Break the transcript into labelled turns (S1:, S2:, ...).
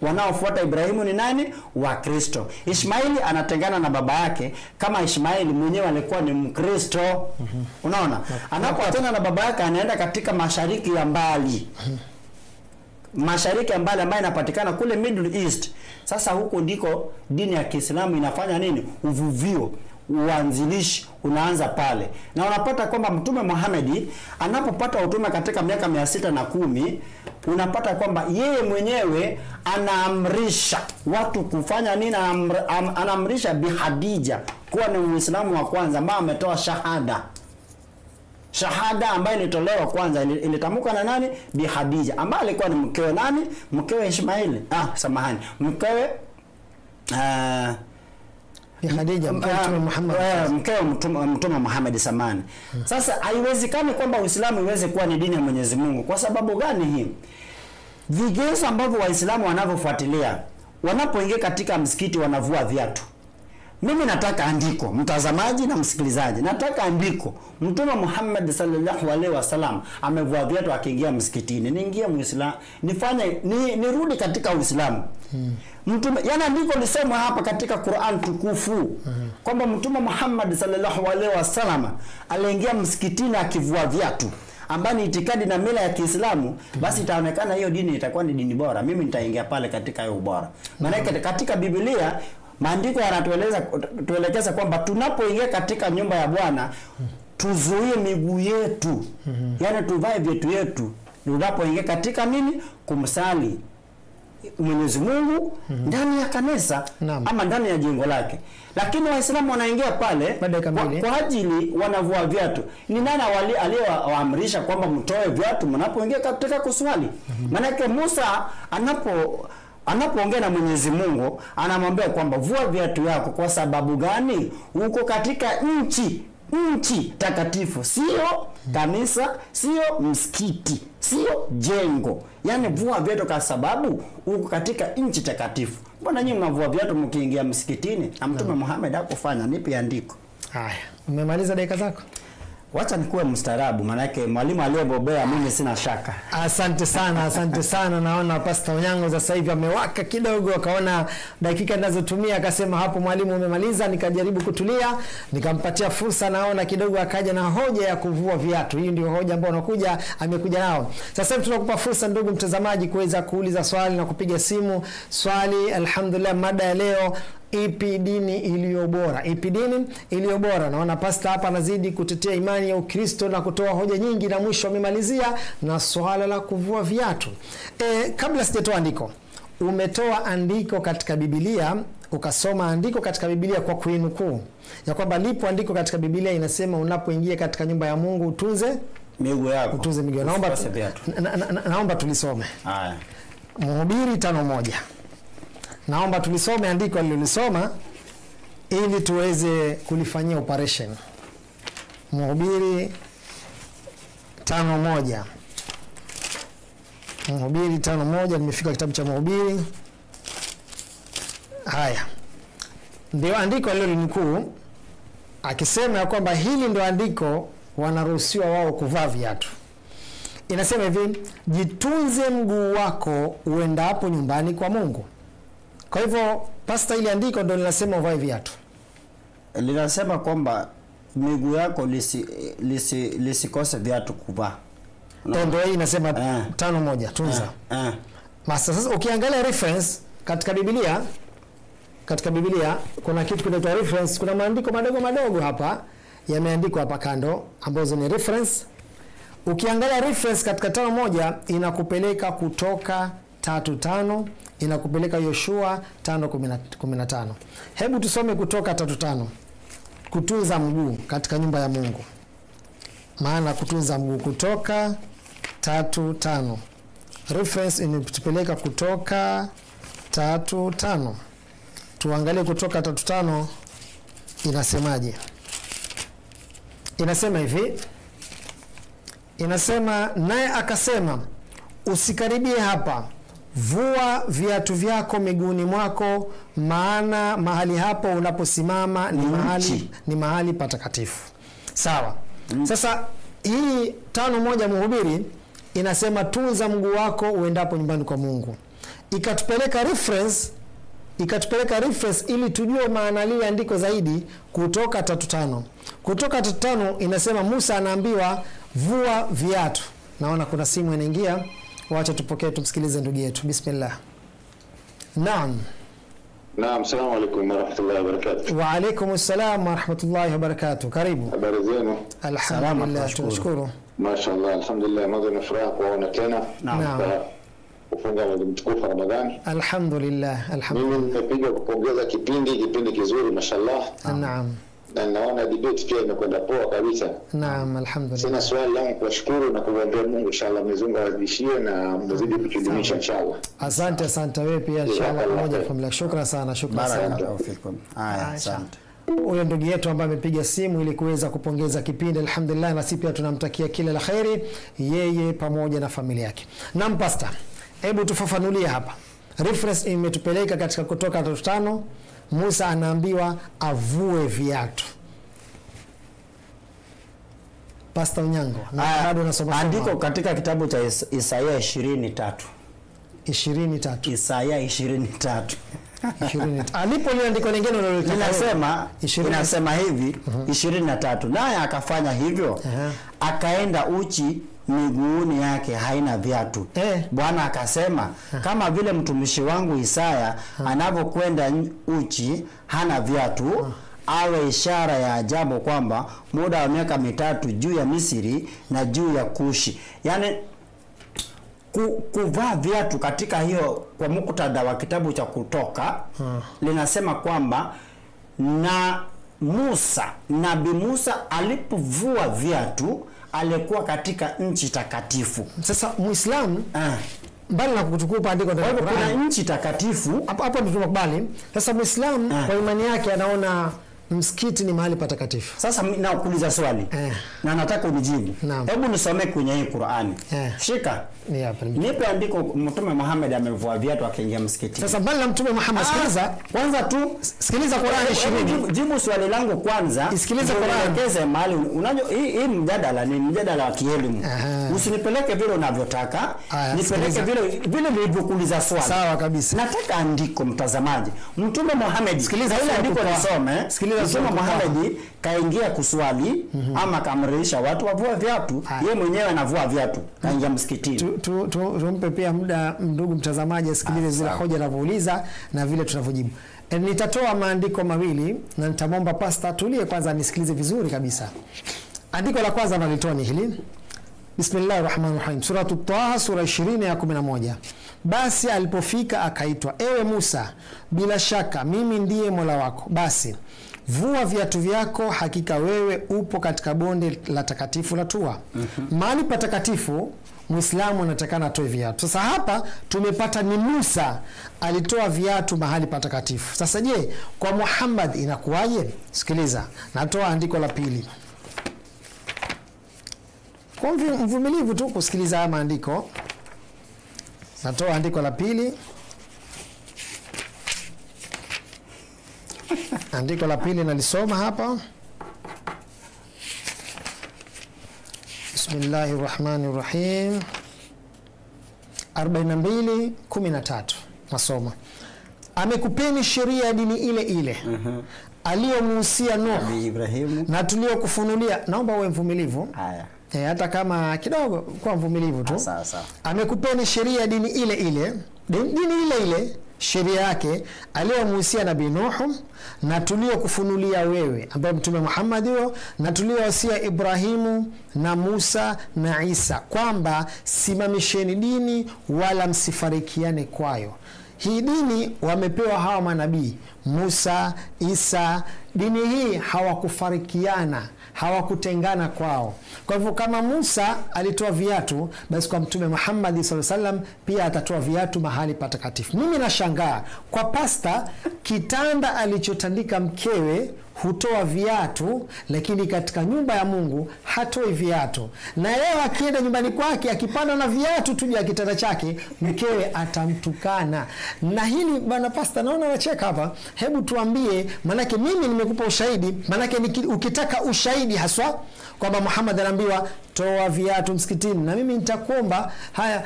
S1: wanaofuata Ibrahimu ni nani? Wakristo. Ishmaeli anatengana na baba yake, kama Ishmaeli mwenyewe alikuwa ni Mkristo. Unaona? Anapoachana na baba yake anaenda katika mashariki ya mbali. Mashariki ya mbali ambayo inapatikana kule Middle East. Sasa huko ndiko dini ya Kiislamu inafanya nini? Uvuvio, uanzilishi unaanza pale. Na unapata kwamba Mtume Muhammad anapopata utume katika miaka 610, unapata kwamba yeye mwenyewe anaamrisha watu kufanya nini? Anaamrisha Bi Khadija kuwa ni Muislamu wa kwanza ambaye ametoa shahada. Shahada ambayo ilitolewa kwanza ilitamkwa na nani? Bi Khadija, ambaye alikuwa ni mkewe nani? Mkewe Ishmaeli. Mkewe
S2: Bi Khadija, Mtume Muhammad.
S1: Mkewe Mtume Muhammad samani. Sasa haiwezekani kwamba Uislamu iweze kuwa ni dini ya Mwenyezi Mungu. Kwa sababu gani hii? Vigezo ambavyo Waislamu wanavyofuatilia, wanapoingia katika msikiti wanavua viatu. Mimi nataka andiko, mtazamaji na msikilizaji, nataka andiko. Mtume Muhammad sallallahu alaihi wasallam amevua viatu akiingia msikitini. Niingie Muislamu, nirudi katika Uislamu. Mtume, yana andiko lisema hapa katika Qur'an tukufu kwamba Mtume Muhammad sallallahu alaihi wasallam aliingia msikitini akivua viatu, ambayo ni itikadi na mila ya Kiislamu. Basi itaonekana hiyo dini itakuwa ni dini bora. Mimi nitaingia pale katika hiyo ubora. Maana katika Biblia maandiko yanatuelekeza kwamba tunapoingia katika nyumba ya Bwana tuzuie miguu yetu. Yaani tuvae viatu yetu tunapoingia katika nini? Kumsali Mwenyezi Mungu ndani ya kanisa ama ndani ya jengo lake. Lakini Waislamu wanaingia pale kwa ajili wanavua viatu. Ni nani aliyewaamrisha kwamba mtoe viatu mnapoingia katika kuswali? Maana yake Musa anapoongea na Mwenyezi Mungu anamwambia kwamba vua viatu yako. Kwa sababu gani? Uko katika nchi takatifu, sio kanisa, sio msikiti, sio jengo. Yaani vua viatu kwa sababu uko katika nchi takatifu. Mbona nyinyi mnavua viatu mkiingia msikitini? Na Mtume Muhammad hakufanya. Nipi andiko?
S2: Haya, umemaliza dakika zako?
S1: Wacha nikuwe mstaarabu, maana yake mwalimu aliyebobea mimi sina shaka.
S2: Asante sana, asante sana. Naona Pastor Onyango sasa hivi amewaka kidogo, akaona dakika ninazotumia akasema hapo mwalimu umemaliza. Nikajaribu kutulia, nikampatia fursa, naona kidogo akaja na hoja ya kuvua viatu. Hii ndio hoja ambayo amekuja nao. Sasa hivi tunakupa fursa ndugu mtazamaji kuweza kuuliza swali na kupiga simu. Swali, alhamdulillah, mada ya leo, ipi dini iliyo bora? Ipi dini iliyo bora? Naona pastor hapa anazidi kutetea imani ya Ukristo na kutoa hoja nyingi, na mwisho amemalizia na swala la kuvua viatu. Kabla sijatoa andiko, umetoa andiko katika Biblia, ukasoma andiko katika Biblia kwa kuinukuu ya kwamba lipo andiko katika Biblia inasema unapoingia katika nyumba ya Mungu utunze
S1: miguu yako.
S2: Utunze miguu. Naomba tulisome.
S1: Haya.
S2: Mhubiri 5:1. Naomba tulisome andiko alilolisoma ili tuweze kulifanyia operation. Mhubiri 5:1. Mhubiri 5:1, nimefika kitabu cha Mhubiri. Haya. Ndio andiko alilolinukuu akisema kwamba hili ndio andiko wanaruhusiwa wao kuvaa viatu. Inasema hivi, jitunze mguu wako uendapo nyumbani kwa Mungu. Kwa hivyo pastor, ile andiko ndio linasema uvae viatu.
S1: Linasema kwamba miguu yako lisikose viatu kuvaa.
S2: Ndio hii inasema 5:1, tunza. Master, sasa ukiangalia reference katika Biblia kuna kitu kinaitwa reference. Kuna maandiko madogo hapa yameandikwa hapa kando ambazo ni reference. Ukiangalia reference katika 5:1 inakupeleka Kutoka 3:5, inakupeleka Yoshua 5:15. Hebu tusome Kutoka 3:5. Kutunza mguu katika nyumba ya Mungu. Maana kutunza mguu, Kutoka 3:5. Reference inatupeleka Kutoka 3:5. Tuangalie Kutoka 3:5 inasemaje. Inasema hivi. Inasema, naye akasema usikaribie hapa, vua viatu vyako miguuni mwako, maana mahali hapo unaposimama ni mahali patakatifu. Sawa. Sasa hii 5:1 Mhubiri inasema tunza mguu wako uendapo nyumbani kwa Mungu. ikatupeleka reference ili tujue maana lile andiko zaidi. Kutoka 3:5. Kutoka 3:5 inasema Musa anaambiwa vua viatu. Naona kuna simu inaingia, wacha tupokee tumsikilize ndugu yetu. Bismillah. Naam.
S3: Naam, assalamu alaykum wa rahmatullahi wa barakatuh.
S2: Wa alaykum assalam wa rahmatullahi wa barakatuh. Karibu.
S3: Habari zenu?
S2: Alhamdulillah, tunashukuru.
S3: Mashaallah, alhamdulillah, mwanzo na furaha kuona tena.
S2: Naam.
S3: Kufunga mwezi mtukufu Ramadhani.
S2: Alhamdulillah, alhamdulillah.
S3: Mimi nimepiga kupongeza kipindi kizuri mashallah.
S2: Naam.
S3: Na naona debate pia imekwenda poa kabisa.
S2: Naam, alhamdulillah.
S3: Sina swali langu kushukuru na kuomba Mungu inshallah Mwenyezi Mungu awazidishie na mzidi kutudumisha inshallah.
S2: Asante wewe pia inshallah pamoja familia. Shukrani sana, shukrani sana.
S1: Barakallahu fikum. Haya, asante.
S2: Huyo ndugu yetu ambaye amepiga simu ili kuweza kupongeza kipindi, alhamdulillah, na sisi pia tunamtakia kila la kheri yeye pamoja na familia yake. Naam pastor, hebu tufafanulie hapa. Reference imetupeleka katika Kutoka 3:5. Musa anaambiwa avue viatu. Pastor Unyango, na bado nasoma
S1: andiko katika kitabu cha Isaya 23.
S2: 23.
S1: Isaya 23.
S2: 20. Alipo ile andiko lingine
S1: inasema hivi 23. Naye akafanya hivyo. Akaenda uchi, miguuni yake haina viatu. Bwana akasema, kama vile mtumishi wangu Isaya anavyokwenda uchi hana viatu, awe ishara ya ajabu kwamba muda wa miaka 3 juu ya Misri na juu ya Kushi. Yani kuvaa viatu katika hiyo, kwa muktadha wa kitabu cha Kutoka linasema kwamba na Nabii Musa alipovua viatu alikuwa katika nchi takatifu.
S2: Sasa Muislamu mbali na kuchukua andiko
S1: ndani ya Qur'an, kuna nchi takatifu
S2: hapo ndio tunakubali. Sasa Muislamu kwa imani yake anaona msikiti ni mahali patakatifu.
S1: Sasa nakuuliza swali na nataka unijibu. Hebu nisome kwenye hii Qur'ani. Shika.
S2: Ni hapa.
S1: Nipe andiko Mtume Muhammad amevua viatu akaingia msikiti.
S2: Sasa mbali na Mtume Muhammad, kwanza tu sikiliza Qur'ani 20.
S1: Jibu swali langu kwanza.
S2: Sikiliza Qur'ani.
S1: Keze mahali unajua hii mjadala ni mjadala wa kielimu. Usinipeleke vile unavyotaka. Nipeleke vile nilivyokuuliza swali.
S2: Sawa kabisa.
S1: Nataka andiko mtazamaji. Mtume Muhammad,
S2: sikiliza
S1: ile andiko nisome. Mtume Muhammad kaingia kuswali ama kamrisha watu wavue viatu, yeye mwenyewe anavua viatu, kaingia msikitini.
S2: Tumpe pia muda ndugu mtazamaji asikilize zile hoja anavyouliza na vile tunavyojibu. Nitatoa maandiko mawili na nitamwomba pastor tulie kwanza nisikilize vizuri kabisa. Andiko la kwanza nalitoa ni hili. Bismillahirrahmanirrahim. Surah At-Taha sura 20 ya 11. Basi alipofika akaitwa, ewe Musa, bila shaka mimi ndiye Mola wako. Basi vua viatu vyako, hakika wewe upo katika bonde la takatifu la Tua. Mahali patakatifu Muislamu anatakana atoe viatu. Sasa hapa tumepata ni Musa alitoa viatu mahali patakatifu. Sasa je, kwa Muhammad inakuwaje? Sikiliza, natoa andiko la pili. Kwa mvumilivu tu kusikiliza haya maandiko. Natoa andiko la pili. Andiko la pili nalisoma hapa. Bismillahirrahmanirrahim. 42:13 nasoma. Amekupeni sheria ya dini ile ile aliyomuhusia Nuh
S1: Ibrahim
S2: na tuliokufunulia. Naomba uwe mvumilivu.
S1: Haya.
S2: Hata kama kidogo kwa mvumilivu tu.
S1: Sawa.
S2: Amekupeni sheria ya dini ile ile sheria yake aliyomuhusia Nabii Nuh na tuliokufunulia wewe, ambaye Mtume Muhammad huyo, na tuliowasia Ibrahimu na Musa na Isa, kwamba simamisheni dini wala msifarikiane kwayo. Hii dini wamepewa hawa manabii Musa, Isa. Dini hii hawakufarikiana, hawakutengana kwao. Kwa hivyo kama Musa alitoa viatu, basi kwa Mtume Muhammad SAW pia atatoa viatu mahali patakatifu. Mimi nashangaa kwa pasta, kitanda alichotandika mkewe hutoa viatu, lakini katika nyumba ya Mungu hatoi viatu. Na leo akienda nyumbani kwake akipanda na viatu tu ya kitanda chake, mkewe atamtukana. Na hili bwana pasta, naona wacheka hapa. Hebu tuambie, manake mimi nimekupa ushahidi, manake ukitaka ushahidi haswa kwamba Muhammad anaambiwa toa viatu msikitini, na mimi nitakuomba haya